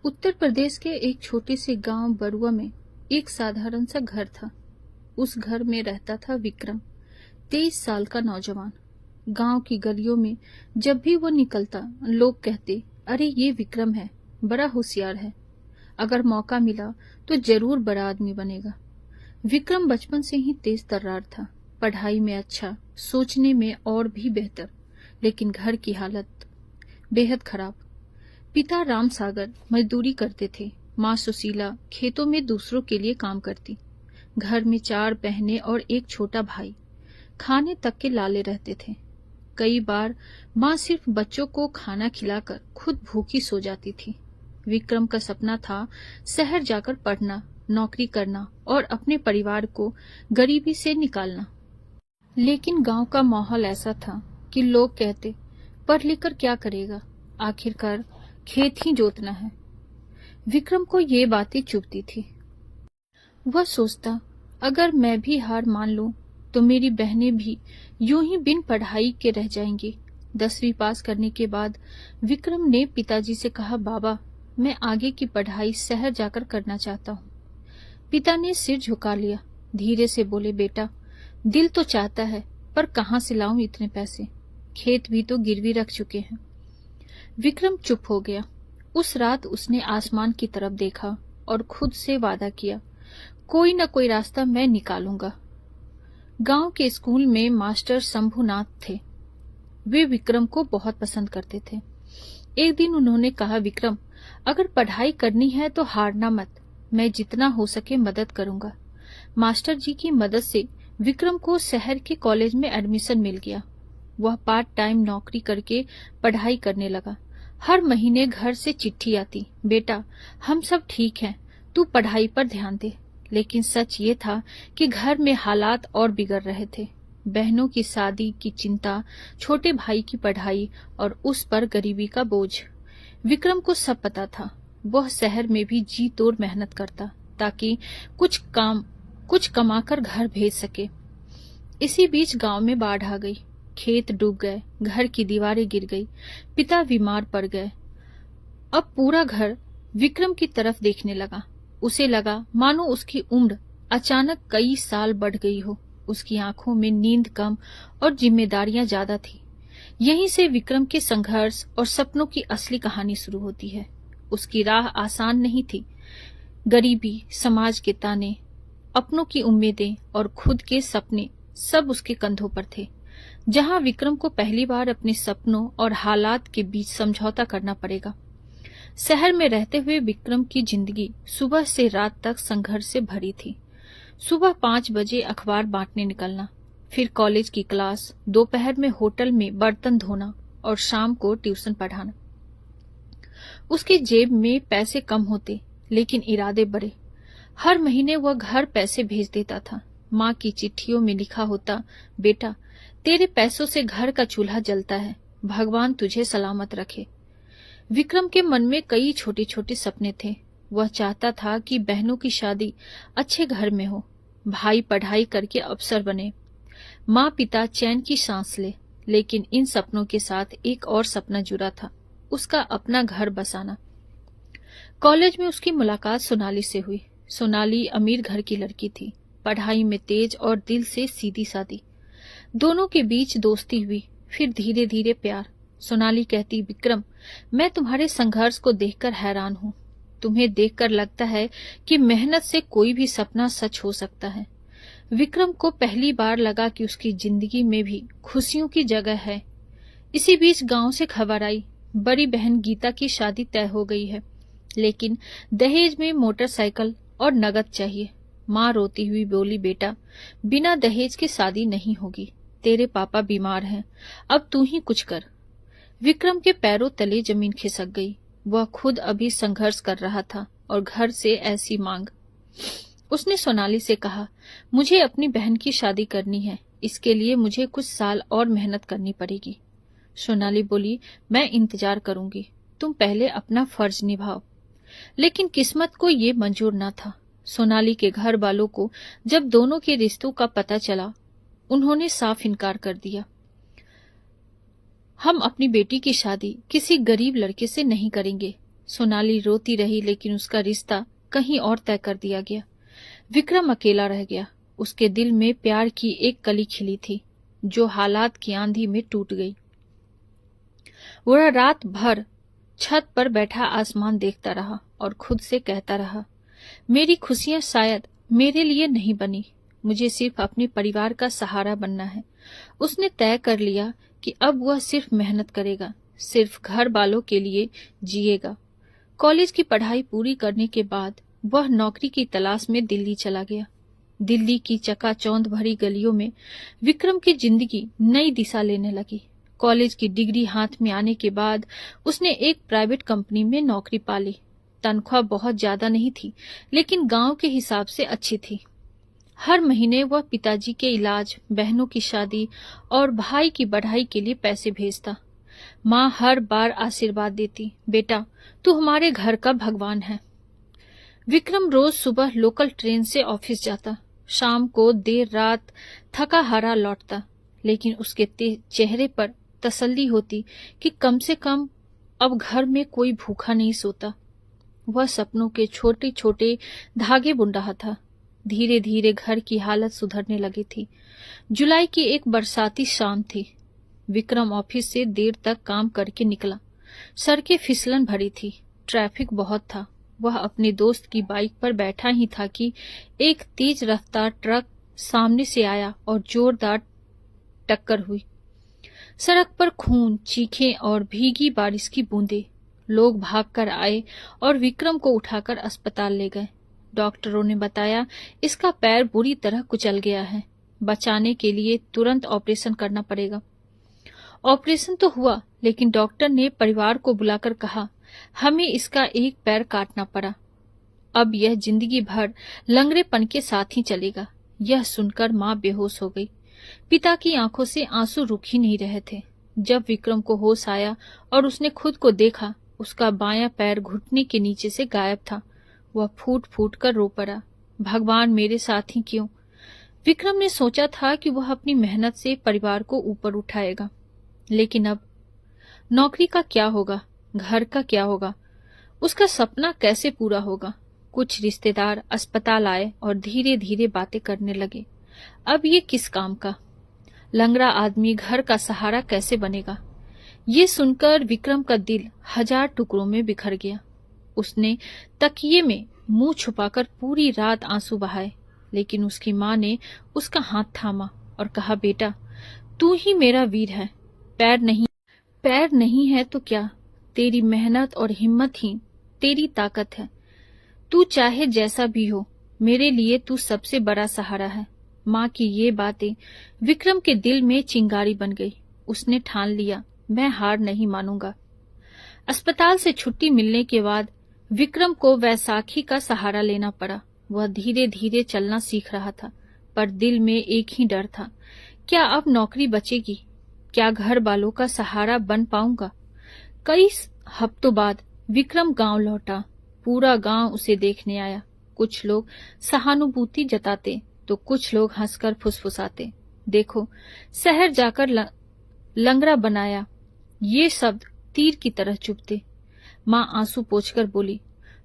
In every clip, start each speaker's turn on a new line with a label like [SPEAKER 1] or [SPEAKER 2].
[SPEAKER 1] उत्तर प्रदेश के एक छोटे से गांव बरुआ में एक साधारण सा घर था। उस घर में रहता था विक्रम, 23 साल का नौजवान। गांव की गलियों में जब भी वो निकलता, लोग कहते, अरे ये विक्रम है, बड़ा होशियार है, अगर मौका मिला तो जरूर बड़ा आदमी बनेगा। विक्रम बचपन से ही तेज तर्रार था, पढ़ाई में अच्छा, सोचने में और भी बेहतर, लेकिन घर की हालत बेहद खराब। पिता राम सागर मजदूरी करते थे, माँ सुशीला खेतों में दूसरों के लिए काम करती। घर में 4 बहनें और एक छोटा भाई, खाने तक के लाले रहते थे। कई बार माँ सिर्फ बच्चों को खाना खिलाकर खुद भूखी सो जाती थी। विक्रम का सपना था शहर जाकर पढ़ना, नौकरी करना और अपने परिवार को गरीबी से निकालना। लेकिन गांव का माहौल ऐसा था कि लोग कहते, पढ़ लिख कर क्या करेगा, आखिरकार खेत ही जोतना है। विक्रम को ये बातें चुभती थी। वह सोचता, अगर मैं भी हार मान लूं तो मेरी बहनें भी यूं ही बिन पढ़ाई के रह जाएंगी। 10वीं पास करने के बाद विक्रम ने पिताजी से कहा, बाबा, मैं आगे की पढ़ाई शहर जाकर करना चाहता हूँ। पिता ने सिर झुका लिया, धीरे से बोले, बेटा, दिल तो चाहता है, पर कहाँ से लाऊं इतने पैसे, खेत भी तो गिरवी रख चुके हैं। विक्रम चुप हो गया। उस रात उसने आसमान की तरफ देखा और खुद से वादा किया, कोई न कोई रास्ता मैं निकालूंगा। गांव के स्कूल में मास्टर शंभुनाथ थे। वे विक्रम को बहुत पसंद करते थे। एक दिन उन्होंने कहा, विक्रम, अगर पढ़ाई करनी है तो हारना मत, मैं जितना हो सके मदद करूंगा। मास्टर जी की मदद से विक्रम को शहर के कॉलेज में एडमिशन मिल गया। वह पार्ट टाइम नौकरी करके पढ़ाई करने लगा। हर महीने घर से चिट्ठी आती, बेटा, हम सब ठीक हैं, तू पढ़ाई पर ध्यान दे। लेकिन सच ये था कि घर में हालात और बिगड़ रहे थे। बहनों की शादी की चिंता, छोटे भाई की पढ़ाई और उस पर गरीबी का बोझ। विक्रम को सब पता था। वह शहर में भी जी तोड़ मेहनत करता ताकि कुछ कमाकर घर भेज सके। इसी बीच गांव में बाढ़ आ गई, खेत डूब गए, घर की दीवारें गिर गई, पिता बीमार पड़ गए। अब पूरा घर विक्रम की तरफ देखने लगा। उसे लगा मानो उसकी उम्र अचानक कई साल बढ़ गई हो। उसकी आंखों में नींद कम और जिम्मेदारियां ज्यादा थी। यहीं से विक्रम के संघर्ष और सपनों की असली कहानी शुरू होती है। उसकी राह आसान नहीं थी। गरीबी, समाज के ताने, अपनों की उम्मीदें और खुद के सपने सब उसके कंधों पर थे। जहां विक्रम को पहली बार अपने सपनों और हालात के बीच समझौता करना पड़ेगा। शहर में रहते हुए विक्रम की जिंदगी सुबह से रात तक संघर्ष से भरी थी। सुबह 5 बजे अखबार बांटने निकलना, फिर कॉलेज की क्लास, दोपहर में होटल में बर्तन धोना और शाम को ट्यूशन पढ़ाना। उसकी जेब में पैसे कम होते, लेकिन इरादे बड़े। हर महीने वह घर पैसे भेज देता था। माँ की चिट्ठियों में लिखा होता, बेटा, तेरे पैसों से घर का चूल्हा जलता है, भगवान तुझे सलामत रखे। विक्रम के मन में कई छोटे छोटे सपने थे। वह चाहता था कि बहनों की शादी अच्छे घर में हो, भाई पढ़ाई करके अफसर बने, माँ पिता चैन की सांस ले। लेकिन इन सपनों के साथ एक और सपना जुड़ा था, उसका अपना घर बसाना। कॉलेज में उसकी मुलाकात सोनाली से हुई। सोनाली अमीर घर की लड़की थी, पढ़ाई में तेज और दिल से सीधी सादी। दोनों के बीच दोस्ती हुई, फिर धीरे धीरे प्यार। सोनाली कहती, विक्रम, मैं तुम्हारे संघर्ष को देखकर हैरान हूँ। तुम्हें देखकर लगता है कि मेहनत से कोई भी सपना सच हो सकता है। विक्रम को पहली बार लगा कि उसकी जिंदगी में भी खुशियों की जगह है। इसी बीच गांव से खबर आई, बड़ी बहन गीता की शादी तय हो गई है, लेकिन दहेज में मोटरसाइकिल और नगद चाहिए। माँ रोती हुई बोली, बेटा, बिना दहेज के शादी नहीं होगी, तेरे पापा बीमार हैं, अब तू ही कुछ कर। विक्रम के पैरों तले जमीन खिसक गई। वह खुद अभी संघर्ष कर रहा था और घर से ऐसी मांग। उसने सोनाली से कहा, मुझे अपनी बहन की शादी करनी है, इसके लिए मुझे कुछ साल और मेहनत करनी पड़ेगी। सोनाली बोली, मैं इंतजार करूंगी, तुम पहले अपना फर्ज निभाओ। लेकिन किस्मत को ये मंजूर न था। सोनाली के घर वालों को जब दोनों के रिश्तों का पता चला, उन्होंने साफ इनकार कर दिया। हम अपनी बेटी की शादी किसी गरीब लड़के से नहीं करेंगे, सोनाली रोती रही, लेकिन उसका रिश्ता कहीं और तय कर दिया गया। विक्रम अकेला रह गया। उसके दिल में प्यार की एक कली खिली थी, जो हालात की आंधी में टूट गई। वह रात भर छत पर बैठा आसमान देखता रहा और खुद से कहता रहा, मेरी खुशियां शायद मेरे लिए नहीं बनी, मुझे सिर्फ अपने परिवार का सहारा बनना है। उसने तय कर लिया कि अब वह सिर्फ मेहनत करेगा, सिर्फ घर वालों के लिए जिएगा। कॉलेज की पढ़ाई पूरी करने के बाद वह नौकरी की तलाश में दिल्ली चला गया। दिल्ली की चकाचौंध भरी गलियों में विक्रम की जिंदगी नई दिशा लेने लगी। कॉलेज की डिग्री हाथ में आने के बाद उसने एक प्राइवेट कंपनी में नौकरी पा ली। तनख्वाह बहुत ज्यादा नहीं थी, लेकिन गांव के हिसाब से अच्छी थी। हर महीने वह पिताजी के इलाज, बहनों की शादी और भाई की पढ़ाई के लिए पैसे भेजता। माँ हर बार आशीर्वाद देती, बेटा तू हमारे घर का भगवान है। विक्रम रोज सुबह लोकल ट्रेन से ऑफिस जाता, शाम को देर रात थका हारा लौटता, लेकिन उसके चेहरे पर तसल्ली होती कि कम से कम अब घर में कोई भूखा नहीं सोता। वह सपनों के छोटे छोटे धागे बुन रहा था। धीरे धीरे घर की हालत सुधरने लगी थी। जुलाई की एक बरसाती शाम थी। विक्रम ऑफिस से देर तक काम करके निकला। सड़कें फिसलन भरी थी, ट्रैफिक बहुत था। वह अपने दोस्त की बाइक पर बैठा ही था कि एक तेज रफ्तार ट्रक सामने से आया और जोरदार टक्कर हुई। सड़क पर खून, चीखें और भीगी बारिश की बूंदें। लोग भागकर आए और विक्रम को उठाकर अस्पताल ले गए। डॉक्टरों ने बताया इसका पैर बुरी तरह कुचल गया है, बचाने के लिए तुरंत ऑपरेशन करना पड़ेगा। ऑपरेशन तो हुआ, लेकिन डॉक्टर ने परिवार को बुलाकर कहा, हमें इसका एक पैर काटना पड़ा। अब यह जिंदगी भर लंगड़ेपन के साथ ही चलेगा। यह सुनकर माँ बेहोश हो गई। पिता की आंखों से आंसू रुक ही नहीं रहे थे। जब विक्रम को होश आया और उसने खुद को देखा, उसका बायां पैर घुटने के नीचे से गायब था। वह फूट फूट कर रो पड़ा, भगवान मेरे साथ ही क्यों? विक्रम ने सोचा था कि वह अपनी मेहनत से परिवार को ऊपर उठाएगा, लेकिन अब नौकरी का क्या होगा, घर का क्या होगा, उसका सपना कैसे पूरा होगा? कुछ रिश्तेदार अस्पताल आए और धीरे धीरे बातें करने लगे। अब ये किस काम का? लंगड़ा आदमी घर का सहारा कैसे बनेगा? ये सुनकर विक्रम का दिल 1000 टुकड़ों में बिखर गया। उसने तकिए में मुंह छुपाकर पूरी रात आंसू बहाए, लेकिन उसकी माँ ने उसका हाथ थामा और कहा, बेटा तू ही मेरा वीर है। पैर नहीं है तो क्या, तेरी मेहनत और हिम्मत ही तेरी ताकत है। तू चाहे जैसा भी हो, मेरे लिए तू सबसे बड़ा सहारा है। माँ की ये बातें विक्रम के दिल में चिंगारी बन गई। उसने ठान लिया, मैं हार नहीं मानूंगा। अस्पताल से छुट्टी मिलने के बाद विक्रम को वैसाखी का सहारा लेना पड़ा। वह धीरे धीरे चलना सीख रहा था, पर दिल में एक ही डर था, क्या अब नौकरी बचेगी? क्या घर वालों का सहारा बन पाऊंगा? कई हफ्तों बाद विक्रम गांव लौटा। पूरा गांव उसे देखने आया। कुछ लोग सहानुभूति जताते तो कुछ लोग हंसकर फुसफुसाते, देखो शहर जाकर लंगड़ा बनाया। ये शब्द तीर की तरह चुभते। माँ आंसू पोंछकर बोली,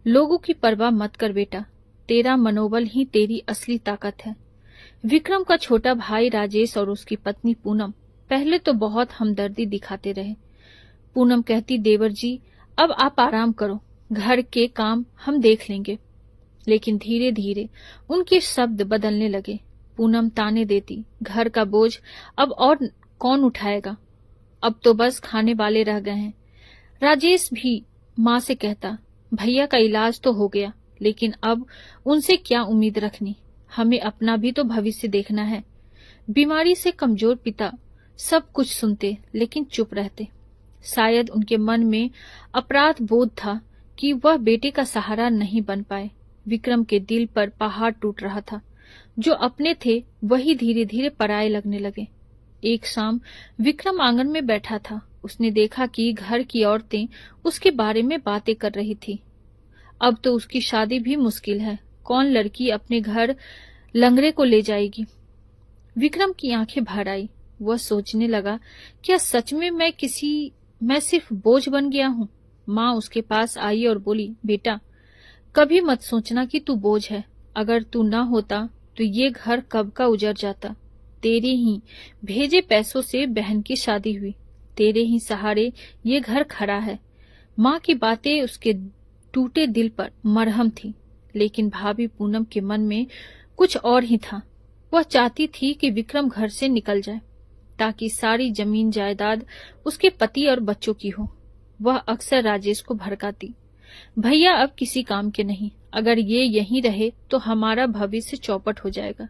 [SPEAKER 1] लोगों की परवाह मत कर बेटा, तेरा मनोबल ही तेरी असली ताकत है। विक्रम का छोटा भाई राजेश और उसकी पत्नी पूनम पहले तो बहुत हमदर्दी दिखाते रहे। पूनम कहती, देवर जी अब आप आराम करो, घर के काम हम देख लेंगे। लेकिन धीरे धीरे उनके शब्द बदलने लगे। पूनम ताने देती, घर का बोझ अब और कौन उठाएगा, अब तो बस खाने वाले रह गए हैं। राजेश भी माँ से कहता, भैया का इलाज तो हो गया, लेकिन अब उनसे क्या उम्मीद रखनी, हमें अपना भी तो भविष्य देखना है। बीमारी से कमजोर पिता सब कुछ सुनते लेकिन चुप रहते। शायद उनके मन में अपराध बोध था कि वह बेटे का सहारा नहीं बन पाए। विक्रम के दिल पर पहाड़ टूट रहा था। जो अपने थे वही धीरे धीरे पराये लगने लगे। एक शाम विक्रम आंगन में बैठा था। उसने देखा कि घर की औरतें उसके बारे में बातें कर रही थी। अब तो उसकी शादी भी मुश्किल है, कौन लड़की अपने घर लंगड़े को ले जाएगी? विक्रम की आंखें भर आई। वह सोचने लगा, क्या सच में मैं सिर्फ बोझ बन गया हूँ? माँ उसके पास आई और बोली, बेटा, कभी मत सोचना कि तू बोझ है। अगर तू ना होता तो ये घर कब का उजड़ जाता। तेरे ही भेजे पैसों से बहन की शादी हुई, तेरे ही सहारे ये घर खड़ा है। माँ की बातें उसके टूटे दिल पर मरहम थी, लेकिन भाभी पूनम के मन में कुछ और ही था। वह चाहती थी कि विक्रम घर से निकल जाए ताकि सारी जमीन जायदाद उसके पति और बच्चों की हो। वह अक्सर राजेश को भड़काती, भैया अब किसी काम के नहीं, अगर ये यहीं रहे तो हमारा भविष्य चौपट हो जाएगा।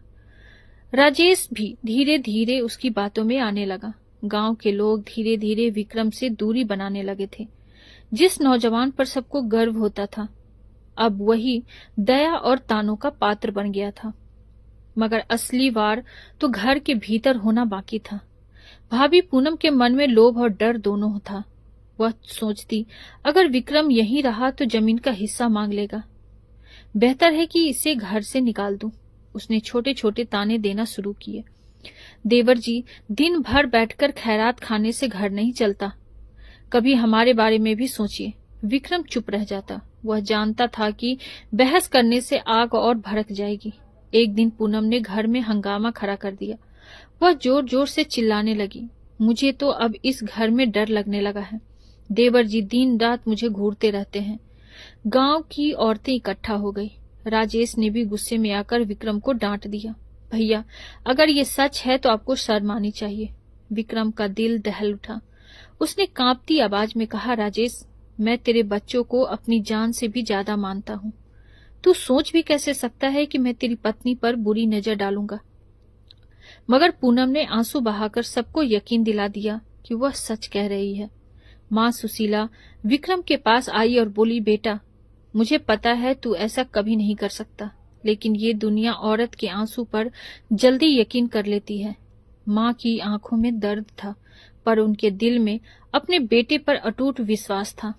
[SPEAKER 1] राजेश भी धीरे धीरे उसकी बातों में आने लगा। गांव के लोग धीरे धीरे विक्रम से दूरी बनाने लगे थे। जिस नौजवान पर सबको गर्व होता था, अब वही दया और तानों का पात्र बन गया था। मगर असली वार तो घर के भीतर होना बाकी था। भाभी पूनम के मन में लोभ और डर दोनों था। वह सोचती, अगर विक्रम यहीं रहा तो जमीन का हिस्सा मांग लेगा। बेहतर है कि इसे घर से निकाल दूं। उसने छोटे छोटे ताने देना शुरू किए। देवर जी, दिन भर बैठकर खैरात खाने से घर नहीं चलता, कभी हमारे बारे में भी सोचिए। विक्रम चुप रह जाता। वह जानता था कि बहस करने से आग और भड़क जाएगी। एक दिन पूनम ने घर में हंगामा खड़ा कर दिया। वह जोर जोर से चिल्लाने लगी, मुझे तो अब इस घर में डर लगने लगा है। देवर जी दिन रात मुझे घूरते रहते हैं। गांव की औरतें इकट्ठा हो गई। राजेश ने भी गुस्से में आकर विक्रम को डांट दिया, भैया, अगर ये सच है तो आपको शर्म आनी चाहिए। विक्रम का दिल दहल उठा। उसने कांपती आवाज में कहा, राजेश, मैं तेरे बच्चों को अपनी जान से भी ज्यादा मानता हूँ। तू सोच भी कैसे सकता है कि मैं तेरी पत्नी पर बुरी नजर डालूंगा। मगर पूनम ने आंसू बहाकर सबको यकीन दिला दिया कि वह सच कह रही है। माँ सुशीला विक्रम के पास आई और बोली, बेटा, मुझे पता है तू ऐसा कभी नहीं कर सकता, लेकिन ये दुनिया औरत के आंसू पर जल्दी यकीन कर लेती है। माँ की आंखों में दर्द था, पर उनके दिल में अपने बेटे पर अटूट विश्वास था।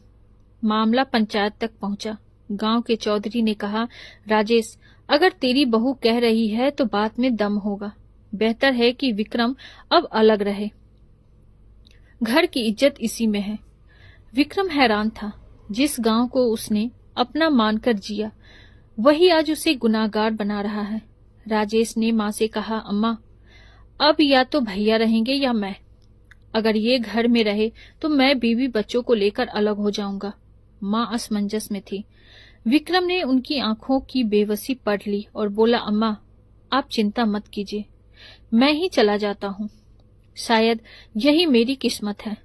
[SPEAKER 1] मामला पंचायत तक पहुंचा। गांव के चौधरी ने कहा, राजेश, अगर तेरी बहू कह रही है तो बात में दम होगा। बेहतर है कि विक्रम अब अलग रहे। घर की इज्जत इसी में है। विक्रम हैरान था। जिस गांव को उसने अपना मानकर जिया, वही आज उसे गुनाहगार बना रहा है। राजेश ने माँ से कहा, अम्मा, अब या तो भैया रहेंगे या मैं। अगर ये घर में रहे तो मैं बीवी बच्चों को लेकर अलग हो जाऊंगा। माँ असमंजस में थी। विक्रम ने उनकी आंखों की बेबसी पढ़ ली और बोला, अम्मा, आप चिंता मत कीजिए, मैं ही चला जाता हूँ। शायद यही मेरी किस्मत है।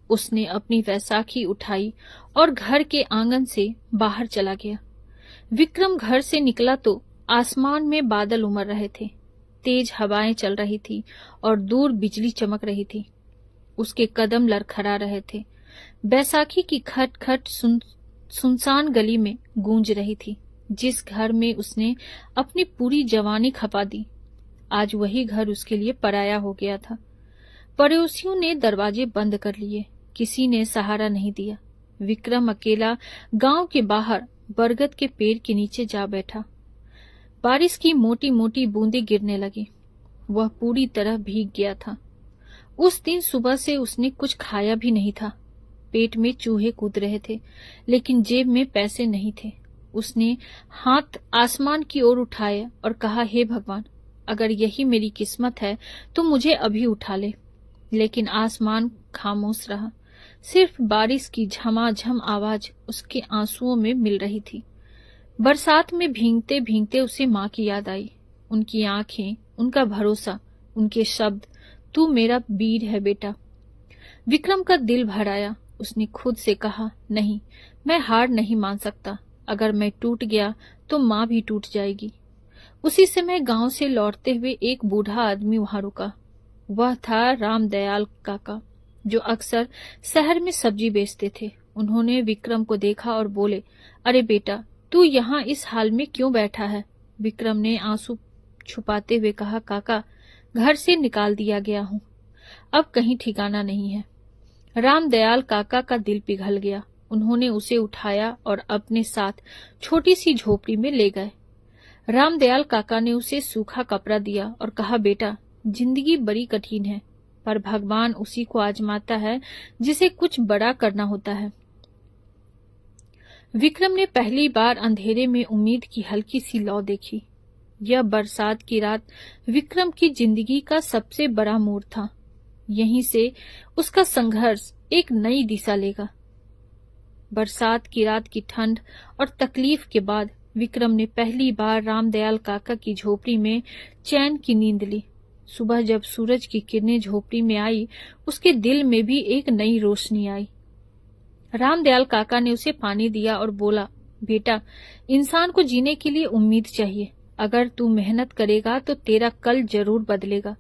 [SPEAKER 1] उसने अपनी वैसाखी उठाई और घर के आंगन से बाहर चला गया। विक्रम घर से निकला तो आसमान में बादल उमड़ रहे थे, तेज हवाएं चल रही थी और दूर बिजली चमक रही थी। उसके कदम लड़खड़ा रहे थे। बैसाखी की खटखट सुनसान गली में गूंज रही थी। जिस घर में उसने अपनी पूरी जवानी खपा दी, आज वही घर उसके लिए पराया हो गया था। पड़ोसियों ने दरवाजे बंद कर लिए, किसी ने सहारा नहीं दिया। विक्रम अकेला गांव के बाहर बरगद के पेड़ के नीचे जा बैठा। बारिश की मोटी मोटी बूंदें गिरने लगी। वह पूरी तरह भीग गया था। उस दिन सुबह से उसने कुछ खाया भी नहीं था। पेट में चूहे कूद रहे थे, लेकिन जेब में पैसे नहीं थे। उसने हाथ आसमान की ओर उठाया और कहा, हे भगवान, अगर यही मेरी किस्मत है तो मुझे अभी उठा ले। लेकिन आसमान खामोश रहा। सिर्फ बारिश की झमाझम आवाज उसके आंसुओं में मिल रही थी। बरसात में भीगते भीगते उसे माँ की याद आई। उनकी आंखें, उनका भरोसा, उनके शब्द, तू मेरा वीर है बेटा। विक्रम का दिल भर आया। उसने खुद से कहा, नहीं, मैं हार नहीं मान सकता। अगर मैं टूट गया तो माँ भी टूट जाएगी। उसी समय गांव से लौटते हुए एक बूढ़ा आदमी वहां रुका। वह था रामदयाल काका, जो अक्सर शहर में सब्जी बेचते थे। उन्होंने विक्रम को देखा और बोले, अरे बेटा, तू यहाँ इस हाल में क्यों बैठा है? विक्रम ने आंसू छुपाते हुए कहा, काका, घर से निकाल दिया गया हूँ, अब कहीं ठिकाना नहीं है। रामदयाल काका का दिल पिघल गया। उन्होंने उसे उठाया और अपने साथ छोटी सी झोपड़ी में ले गए। रामदयाल काका ने उसे सूखा कपड़ा दिया और कहा, बेटा, जिंदगी बड़ी कठिन है, पर भगवान उसी को आजमाता है जिसे कुछ बड़ा करना होता है। विक्रम ने पहली बार अंधेरे में उम्मीद की हल्की सी लौ देखी। यह बरसात की रात विक्रम की जिंदगी का सबसे बड़ा मोड़ था। यहीं से उसका संघर्ष एक नई दिशा लेगा। बरसात की रात की ठंड और तकलीफ के बाद विक्रम ने पहली बार रामदयाल काका की झोपड़ी में चैन की नींद ली। सुबह जब सूरज की किरणें झोपड़ी में आई, उसके दिल में भी एक नई रोशनी आई। रामदयाल काका ने उसे पानी दिया और बोला, बेटा, इंसान को जीने के लिए उम्मीद चाहिए। अगर तू मेहनत करेगा तो तेरा कल जरूर बदलेगा।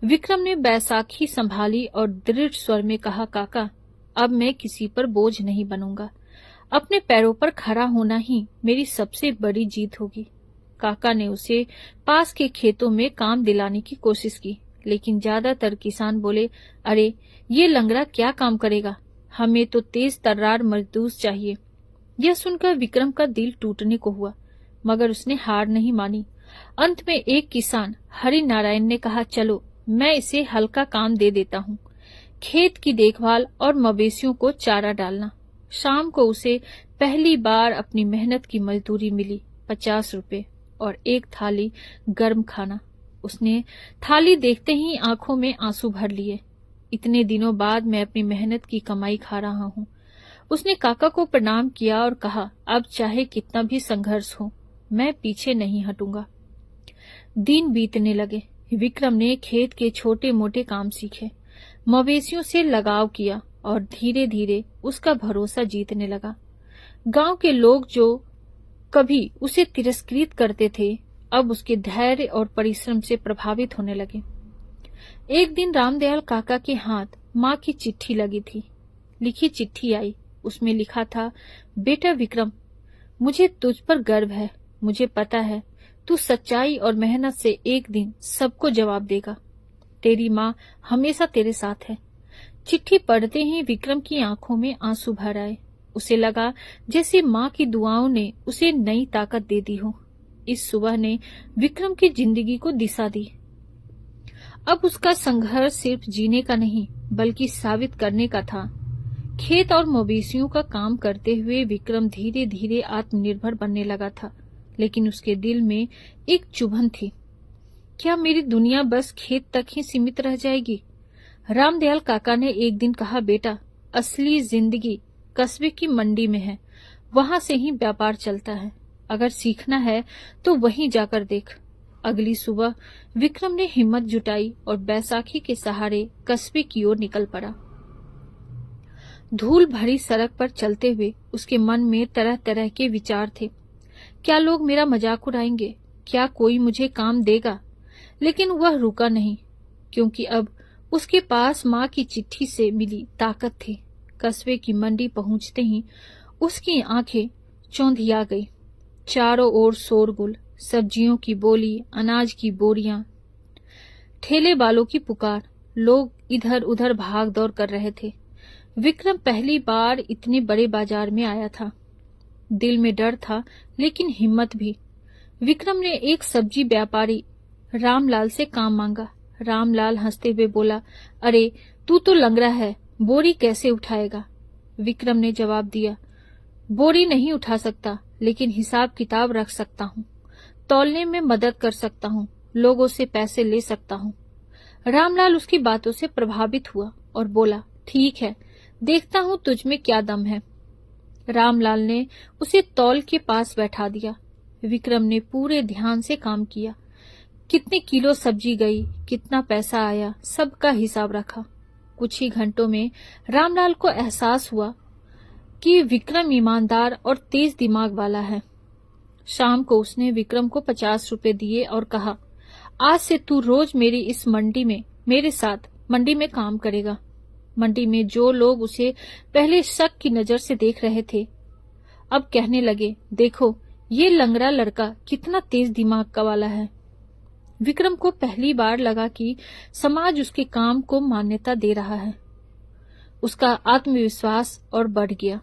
[SPEAKER 1] विक्रम ने बैसाखी संभाली और दृढ़ स्वर में कहा, काका, अब मैं किसी पर बोझ नहीं बनूंगा। अपने पैरों पर खड़ा होना ही मेरी सबसे बड़ी जीत होगी। काका ने उसे पास के खेतों में काम दिलाने की कोशिश की, लेकिन ज्यादातर किसान बोले, अरे ये लंगड़ा क्या काम करेगा, हमें तो तेज तर्रार मजदूर चाहिए। यह सुनकर विक्रम का दिल टूटने को हुआ, मगर उसने हार नहीं मानी। अंत में एक किसान हरि नारायण ने कहा, चलो मैं इसे हल्का काम दे देता हूँ, खेत की देखभाल और मवेशियों को चारा डालना। शाम को उसे पहली बार अपनी मेहनत की मजदूरी मिली, 50 रुपए और एक थाली गर्म खाना। उसने थाली देखते ही आंखों में आंसू भर लिए। इतने दिनों बाद मैं अपनी मेहनत की कमाई खा रहा हूँ। उसने काका को प्रणाम किया और कहा, अब चाहे कितना भी संघर्ष हो, मैं पीछे नहीं हटूंगा। दिन बीतने लगे। विक्रम ने खेत के छोटे मोटे काम सीखे, मवेशियों से लगाव किया और धीरे धीरे उसका भरोसा जीतने लगा। गांव के लोग जो कभी उसे तिरस्कृत करते थे, अब उसके धैर्य और परिश्रम से प्रभावित होने लगे। एक दिन रामदयाल काका के हाथ माँ की चिट्ठी लगी थी। लिखी चिट्ठी आई। उसमें लिखा था, बेटा विक्रम, मुझे तुझ पर गर्व है। मुझे पता है तू सच्चाई और मेहनत से एक दिन सबको जवाब देगा। तेरी माँ हमेशा तेरे साथ है। चिट्ठी पढ़ते ही विक्रम की आंखों में आंसू भर आए। उसे लगा जैसे माँ की दुआओं ने उसे नई ताकत दे दी हो। इस सुबह ने विक्रम की जिंदगी को दिशा दी। अब उसका संघर्ष सिर्फ जीने का नहीं, बल्कि साबित करने का था। खेत और मवेशियों का काम करते हुए विक्रम धीरे धीरे आत्मनिर्भर बनने लगा था, लेकिन उसके दिल में एक चुभन थी। क्या मेरी दुनिया बस खेत तक ही सीमित रह जाएगी? रामदयाल काका ने एक दिन कहा, बेटा, असली जिंदगी कस्बे की मंडी में है, वहां से ही व्यापार चलता है। अगर सीखना है तो वहीं जाकर देख। अगली सुबह विक्रम ने हिम्मत जुटाई और बैसाखी के सहारे कस्बे की ओर निकल पड़ा। धूल भरी सड़क पर चलते हुए उसके मन में तरह तरह के विचार थे। क्या लोग मेरा मजाक उड़ाएंगे? क्या कोई मुझे काम देगा? लेकिन वह रुका नहीं, क्योंकि अब उसके पास माँ की चिट्ठी से मिली ताकत थी। कस्बे की मंडी पहुंचते ही उसकी आंखें चौंधिया गई। चारों ओर शोरगुल, सब्जियों की बोली, अनाज की बोरियां, ठेले वालों की पुकार। लोग इधर उधर भाग दौड़ कर रहे थे। विक्रम पहली बार इतने बड़े बाजार में आया था। दिल में डर था, लेकिन हिम्मत भी। विक्रम ने एक सब्जी व्यापारी रामलाल से काम मांगा। रामलाल हंसते हुए बोला, अरे तू तो लंगड़ा है, बोरी कैसे उठाएगा? विक्रम ने जवाब दिया, बोरी नहीं उठा सकता, लेकिन हिसाब किताब रख सकता हूँ, तौलने में मदद कर सकता हूँ, लोगों से पैसे ले सकता हूँ। रामलाल उसकी बातों से प्रभावित हुआ और बोला, ठीक है, देखता हूँ तुझ में क्या दम है। रामलाल ने उसे तौल के पास बैठा दिया। विक्रम ने पूरे ध्यान से काम किया। कितने किलो सब्जी गई, कितना पैसा आया, सबका हिसाब रखा। कुछ ही घंटों में रामलाल को एहसास हुआ कि विक्रम ईमानदार और तेज दिमाग वाला है। शाम को उसने विक्रम को 50 रुपए दिए और कहा, आज से तू रोज मेरी इस मंडी में मेरे साथ मंडी में काम करेगा। मंडी में जो लोग उसे पहले शक की नजर से देख रहे थे, अब कहने लगे, देखो ये लंगड़ा लड़का कितना तेज दिमाग का वाला है। विक्रम को पहली बार लगा कि समाज उसके काम को मान्यता दे रहा है। उसका आत्मविश्वास और बढ़ गया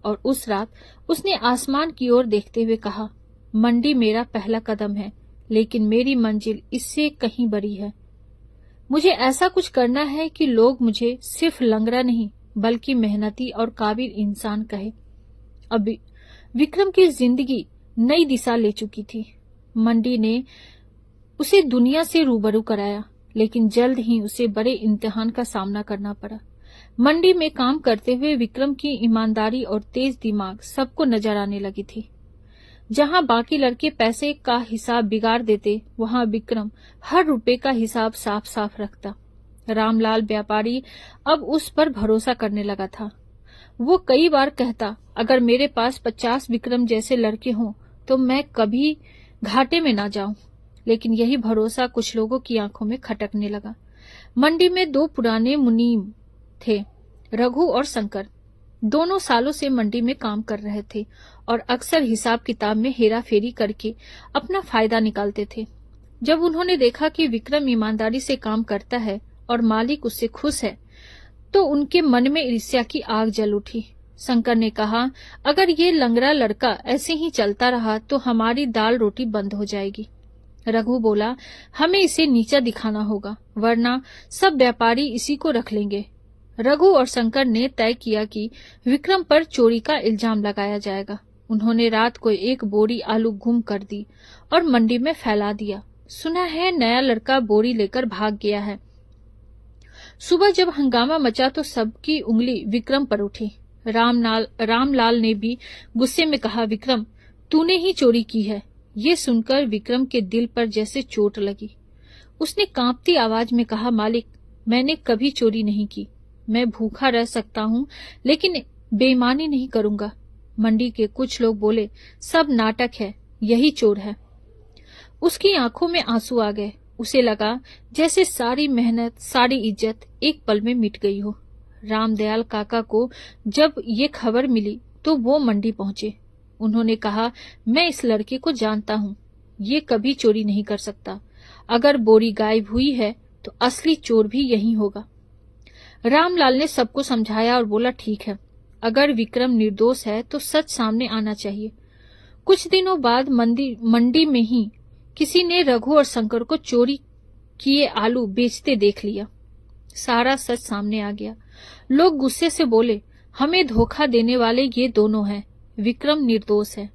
[SPEAKER 1] और उस रात उसने आसमान की ओर देखते हुए कहा, मंडी मेरा पहला कदम है, लेकिन मेरी मंजिल इससे कहीं बड़ी है। मुझे ऐसा कुछ करना है कि लोग मुझे सिर्फ लंगड़ा नहीं, बल्कि मेहनती और काबिल इंसान कहे। विक्रम की जिंदगी नई दिशा ले चुकी थी। मंडी ने उसे दुनिया से रूबरू कराया, लेकिन जल्द ही उसे बड़े इम्तिहान का सामना करना पड़ा। मंडी में काम करते हुए विक्रम की ईमानदारी और तेज दिमाग सबको नजर आने लगी थी। जहां बाकी लड़के पैसे का हिसाब बिगाड़ देते, वहां विक्रम हर रुपए का हिसाब साफ साफ रखता। रामलाल व्यापारी अब उस पर भरोसा करने लगा था। वो कई बार कहता, अगर मेरे पास 50 विक्रम जैसे लड़के हों तो मैं कभी घाटे में ना जाऊं। लेकिन यही भरोसा कुछ लोगों की आंखों में खटकने लगा। मंडी में 2 पुराने मुनीम थे, रघु और शंकर। दोनों सालों से मंडी में काम कर रहे थे और अक्सर हिसाब किताब में हेरा फेरी करके अपना फायदा निकालते थे। जब उन्होंने देखा कि विक्रम ईमानदारी से काम करता है और मालिक उससे खुश है, तो उनके मन में ईर्ष्या की आग जल उठी। शंकर ने कहा, अगर ये लंगड़ा लड़का ऐसे ही चलता रहा तो हमारी दाल रोटी बंद हो जाएगी। रघु बोला, हमें इसे नीचा दिखाना होगा, वरना सब व्यापारी इसी को रख लेंगे। रघु और शंकर ने तय किया कि विक्रम पर चोरी का इल्जाम लगाया जाएगा। उन्होंने रात को 1 बोरी आलू गुम कर दी और मंडी में फैला दिया। सुना है नया लड़का बोरी लेकर भाग गया है। सुबह जब हंगामा मचा तो सबकी उंगली विक्रम पर उठी। रामलाल ने भी गुस्से में कहा, विक्रम, तूने ही चोरी की है। ये सुनकर विक्रम के दिल पर जैसे चोट लगी। उसने कांपती आवाज में कहा, मालिक, मैंने कभी चोरी नहीं की। मैं भूखा रह सकता हूँ, लेकिन बेईमानी नहीं करूंगा। मंडी के कुछ लोग बोले, सब नाटक है, यही चोर है। उसकी आंखों में आंसू आ गए। उसे लगा जैसे सारी मेहनत, सारी इज्जत एक पल में मिट गई हो। रामदयाल काका को जब ये खबर मिली तो वो मंडी पहुंचे। उन्होंने कहा, मैं इस लड़के को जानता हूँ, ये कभी चोरी नहीं कर सकता। अगर बोरी गायब हुई है तो असली चोर भी यही होगा। रामलाल ने सबको समझाया और बोला, ठीक है, अगर विक्रम निर्दोष है तो सच सामने आना चाहिए। कुछ दिनों बाद मंडी में ही किसी ने रघु और शंकर को चोरी किए आलू बेचते देख लिया। सारा सच सामने आ गया। लोग गुस्से से बोले, हमें धोखा देने वाले ये दोनों हैं, विक्रम निर्दोष है।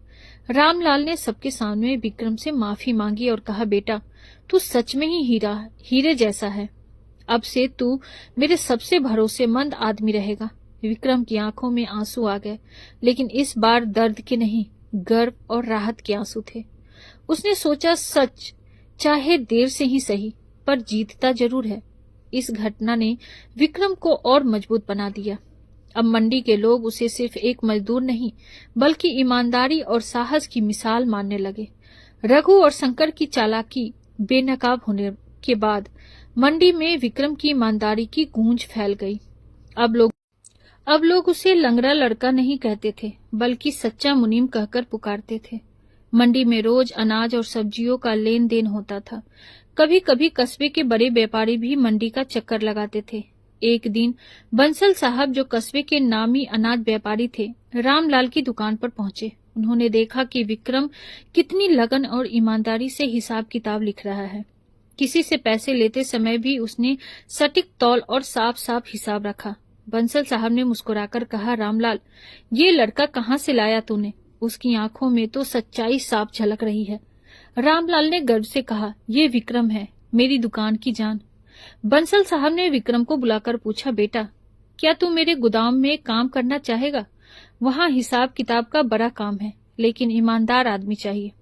[SPEAKER 1] रामलाल ने सबके सामने विक्रम से माफी मांगी और कहा, बेटा, तू सच में ही हीरे जैसा है। अब से तू मेरे सबसे भरोसेमंद आदमी रहेगा। विक्रम की आंखों में आंसू आ गए, लेकिन इस बार दर्द के नहीं, गर्व और राहत के आंसू थे। उसने सोचा, सच चाहे देर से ही सही, पर जीतता जरूर है। इस घटना ने विक्रम को और मजबूत बना दिया। अब मंडी के लोग उसे सिर्फ एक मजदूर नहीं, बल्कि ईमानदारी और साहस की मिसाल मानने लगे। रघु और शंकर की चालाकी बेनकाब होने के बाद मंडी में विक्रम की ईमानदारी की गूंज फैल गई। अब लोग उसे लंगड़ा लड़का नहीं कहते थे, बल्कि सच्चा मुनीम कहकर पुकारते थे। मंडी में रोज अनाज और सब्जियों का लेन देन होता था। कभी कभी कस्बे के बड़े व्यापारी भी मंडी का चक्कर लगाते थे। एक दिन बंसल साहब, जो कस्बे के नामी अनाज व्यापारी थे, रामलाल की दुकान पर पहुंचे। उन्होंने देखा कि विक्रम कितनी लगन और ईमानदारी से हिसाब किताब लिख रहा है। किसी से पैसे लेते समय भी उसने सटीक तौल और साफ साफ हिसाब रखा। बंसल साहब ने मुस्कुराकर कहा, रामलाल, ये लड़का कहाँ से लाया तूने? उसकी आंखों में तो सच्चाई साफ झलक रही है। रामलाल ने गर्व से कहा, ये विक्रम है, मेरी दुकान की जान। बंसल साहब ने विक्रम को बुलाकर पूछा, बेटा, क्या तू मेरे गोदाम में काम करना चाहेगा? वहाँ हिसाब किताब का बड़ा काम है, लेकिन ईमानदार आदमी चाहिए।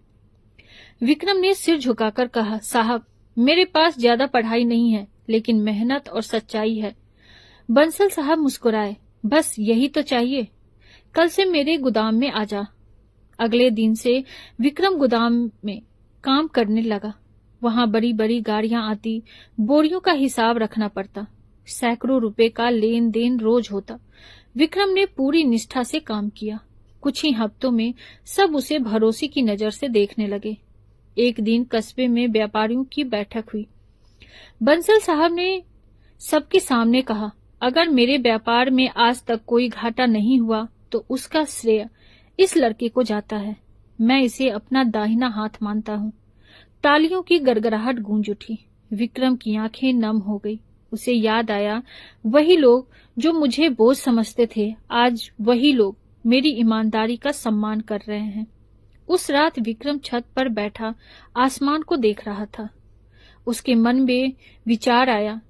[SPEAKER 1] विक्रम ने सिर झुकाकर कहा, साहब, मेरे पास ज्यादा पढ़ाई नहीं है, लेकिन मेहनत और सच्चाई है। बंसल साहब मुस्कुराए, बस यही तो चाहिए। कल से मेरे गोदाम में आ जा। अगले दिन से विक्रम गोदाम में काम करने लगा। वहां बड़ी बड़ी गाड़ियां आती, बोरियों का हिसाब रखना पड़ता। सैकड़ों रुपए का लेन देन रोज होता। विक्रम ने पूरी निष्ठा से काम किया। कुछ ही हफ्तों में सब उसे भरोसे की नजर से देखने लगे। एक दिन कस्बे में व्यापारियों की बैठक हुई। बंसल साहब ने सबके सामने कहा, अगर मेरे व्यापार में आज तक कोई घाटा नहीं हुआ तो उसका श्रेय इस लड़के को जाता है। मैं इसे अपना दाहिना हाथ मानता हूँ। तालियों की गड़गड़ाहट गूंज उठी। विक्रम की आंखें नम हो गई। उसे याद आया, वही लोग जो मुझे बोझ समझते थे, आज वही लोग मेरी ईमानदारी का सम्मान कर रहे हैं। उस रात विक्रम छत पर बैठा आसमान को देख रहा था। उसके मन में विचार आया,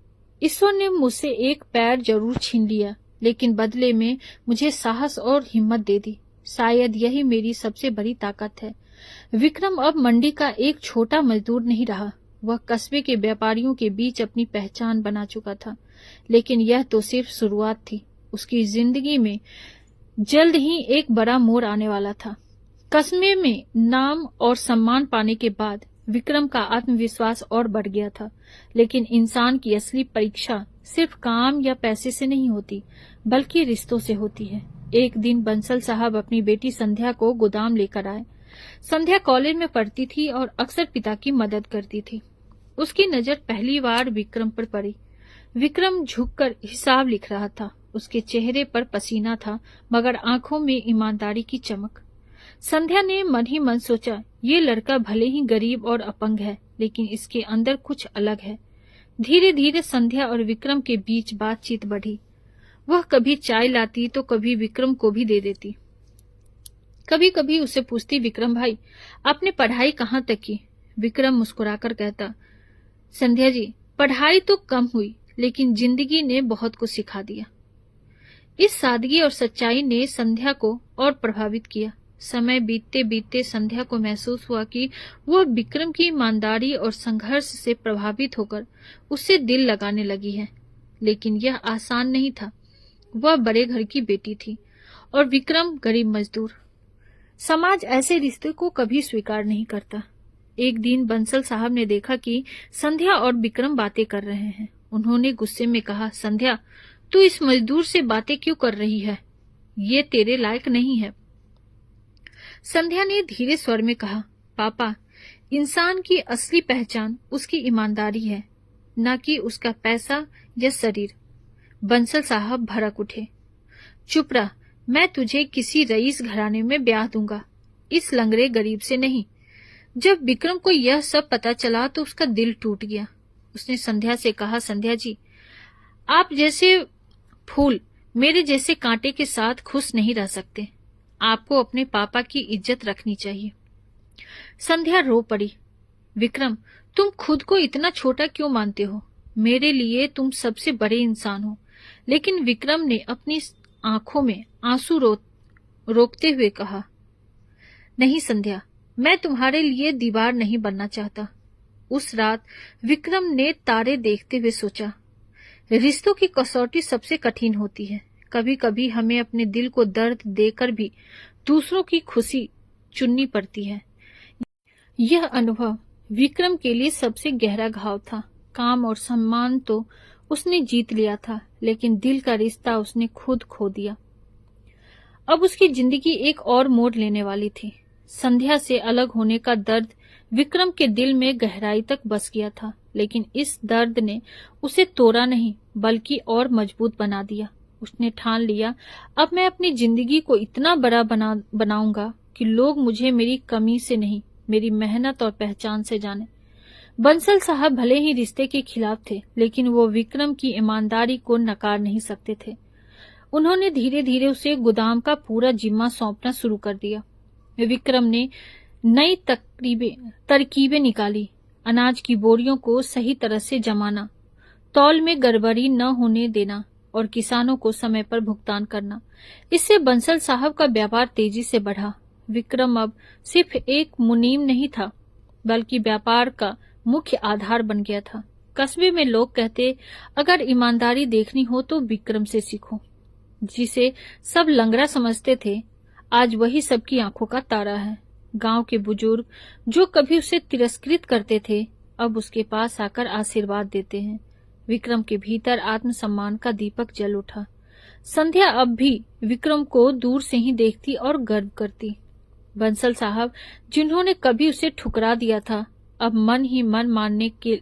[SPEAKER 1] ईश्वर ने मुझसे एक पैर जरूर छीन लिया, लेकिन बदले में मुझे साहस और हिम्मत दे दी। शायद यही मेरी सबसे बड़ी ताकत है। विक्रम अब मंडी का एक छोटा मजदूर नहीं रहा। वह कस्बे के व्यापारियों के बीच अपनी पहचान बना चुका था। लेकिन यह तो सिर्फ शुरुआत थी। उसकी जिंदगी में जल्द ही एक बड़ा मोड़ आने वाला था। कस्बे में नाम और सम्मान पाने के बाद विक्रम का आत्मविश्वास और बढ़ गया था। लेकिन इंसान की असली परीक्षा सिर्फ काम या पैसे से नहीं होती, बल्कि रिश्तों से होती है। एक दिन बंसल साहब अपनी बेटी संध्या को गोदाम लेकर आए। संध्या कॉलेज में पढ़ती थी और अक्सर पिता की मदद करती थी। उसकी नजर पहली बार विक्रम पर पड़ी। विक्रम झुककर हिसाब लिख रहा था। उसके चेहरे पर पसीना था, मगर आंखों में ईमानदारी की चमक। संध्या ने मन ही मन सोचा, ये लड़का भले ही गरीब और अपंग है, लेकिन इसके अंदर कुछ अलग है। धीरे धीरे संध्या और विक्रम के बीच बातचीत बढ़ी। वह कभी चाय लाती तो कभी विक्रम को भी दे देती। कभी कभी उसे पूछती, विक्रम भाई, आपने पढ़ाई कहाँ तक की? विक्रम मुस्कुराकर कहता, संध्या जी, पढ़ाई तो कम हुई, लेकिन जिंदगी ने बहुत कुछ सिखा दिया। इस सादगी और सच्चाई ने संध्या को और प्रभावित किया। समय बीतते बीतते संध्या को महसूस हुआ कि वह विक्रम की ईमानदारी और संघर्ष से प्रभावित होकर उससे दिल लगाने लगी है। लेकिन यह आसान नहीं था। वह बड़े घर की बेटी थी और विक्रम गरीब मजदूर। समाज ऐसे रिश्ते को कभी स्वीकार नहीं करता। एक दिन बंसल साहब ने देखा कि संध्या और विक्रम बातें कर रहे हैं। उन्होंने गुस्से में कहा, संध्या, तू इस मजदूर से बातें क्यों कर रही है? ये तेरे लायक नहीं है। संध्या ने धीरे स्वर में कहा, पापा, इंसान की असली पहचान उसकी ईमानदारी है, न कि उसका पैसा या शरीर। बंसल साहब भड़क उठे। चुप रह, मैं तुझे किसी रईस घराने में ब्याह दूंगा, इस लंगड़े गरीब से नहीं। जब विक्रम को यह सब पता चला तो उसका दिल टूट गया। उसने संध्या से कहा, संध्या जी, आप जैसे फूल मेरे जैसे कांटे के साथ खुश नहीं रह सकते। आपको अपने पापा की इज्जत रखनी चाहिए। संध्या रो पड़ी। विक्रम, तुम खुद को इतना छोटा क्यों मानते हो? मेरे लिए तुम सबसे बड़े इंसान हो। लेकिन विक्रम ने अपनी आंखों में आंसू रोकते हुए कहा, नहीं संध्या, मैं तुम्हारे लिए दीवार नहीं बनना चाहता। उस रात विक्रम ने तारे देखते हुए सोचा, रिश्तों की कसौटी सबसे कठिन होती है। कभी कभी हमें अपने दिल को दर्द देकर भी दूसरों की खुशी चुननी पड़ती है। यह अनुभव विक्रम के लिए सबसे गहरा घाव था। काम और सम्मान तो उसने जीत लिया था, लेकिन दिल का रिश्ता उसने खुद खो दिया। अब उसकी जिंदगी एक और मोड़ लेने वाली थी। संध्या से अलग होने का दर्द विक्रम के दिल में गहराई तक बस गया था, लेकिन इस दर्द ने उसे तोड़ा नहीं, बल्कि और मजबूत बना दिया। उसने ठान लिया, अब मैं अपनी जिंदगी को इतना बड़ा बनाऊंगा कि लोग मुझे मेरी कमी से नहीं, मेरी मेहनत और पहचान से जाने। बंसल साहब भले ही रिश्ते के खिलाफ थे, लेकिन वो विक्रम की ईमानदारी को नकार नहीं सकते थे। उन्होंने धीरे धीरे उसे गोदाम का पूरा जिम्मा सौंपना शुरू कर दिया। विक्रम ने नई तरकीबें निकाली। अनाज की बोरियों को सही तरह से जमाना, तौल में गड़बड़ी न होने देना और किसानों को समय पर भुगतान करना। इससे बंसल साहब का व्यापार तेजी से बढ़ा। विक्रम अब सिर्फ एक मुनीम नहीं था, बल्कि व्यापार का मुख्य आधार बन गया था। कस्बे में लोग कहते, अगर ईमानदारी देखनी हो तो विक्रम से सीखो। जिसे सब लंगड़ा समझते थे, आज वही सबकी आंखों का तारा है। गांव के बुजुर्ग जो कभी उसे तिरस्कृत करते थे, अब उसके पास आकर आशीर्वाद देते हैं। विक्रम के भीतर आत्मसम्मान का दीपक जल उठा। संध्या अब भी विक्रम को दूर से ही देखती और गर्व करती। बंसल साहब, जिन्होंने कभी उसे ठुकरा दिया था, अब मन ही मन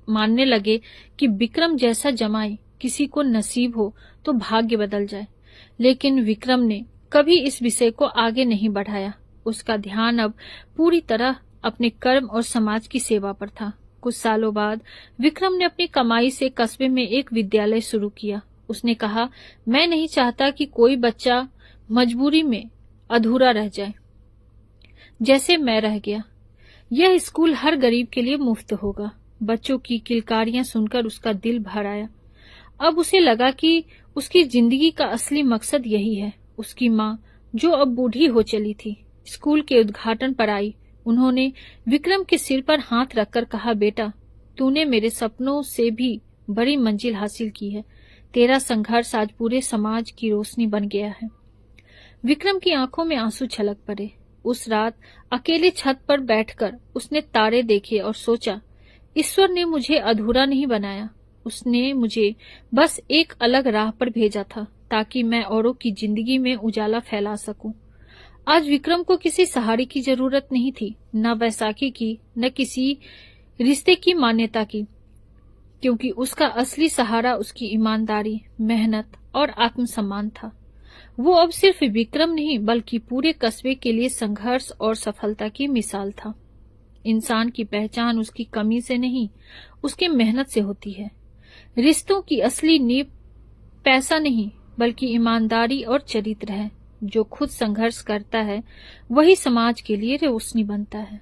[SPEAKER 1] मानने लगे कि विक्रम जैसा जमाई किसी को नसीब हो तो भाग्य बदल जाए। लेकिन विक्रम ने कभी इस विषय को आगे नहीं बढ़ाया। उसका ध्यान अब पूरी तरह अपने कर्म और समाज की सेवा पर था। कुछ सालों बाद विक्रम ने अपनी कमाई से कस्बे में एक विद्यालय शुरू किया। उसने कहा, मैं नहीं चाहता कि कोई बच्चा मजबूरी में अधूरा रह जाए, जैसे मैं रह गया। यह स्कूल हर गरीब के लिए मुफ्त होगा। बच्चों की किलकारियां सुनकर उसका दिल भर आया। अब उसे लगा कि उसकी जिंदगी का असली मकसद यही है। उसकी माँ, जो अब बूढ़ी हो चली थी, स्कूल के उद्घाटन पर आई। उन्होंने विक्रम के सिर पर हाथ रखकर कहा, बेटा, तूने मेरे सपनों से भी बड़ी मंजिल हासिल की है। तेरा संघर्ष आज पूरे समाज की रोशनी बन गया है। विक्रम की आंखों में आंसू छलक पड़े। उस रात अकेले छत पर बैठकर उसने तारे देखे और सोचा, ईश्वर ने मुझे अधूरा नहीं बनाया। उसने मुझे बस एक अलग राह पर भेजा था, ताकि मैं औरों की जिंदगी में उजाला फैला सकूं। आज विक्रम को किसी सहारे की जरूरत नहीं थी, न वैसाखी की, न किसी रिश्ते की मान्यता की, क्योंकि उसका असली सहारा उसकी ईमानदारी, मेहनत और आत्मसम्मान था। वो अब सिर्फ विक्रम नहीं, बल्कि पूरे कस्बे के लिए संघर्ष और सफलता की मिसाल था। इंसान की पहचान उसकी कमी से नहीं, उसके मेहनत से होती है। रिश्तों की असली नींव पैसा नहीं, बल्कि ईमानदारी और चरित्र है। जो खुद संघर्ष करता है, वही समाज के लिए रोशनी बनता है।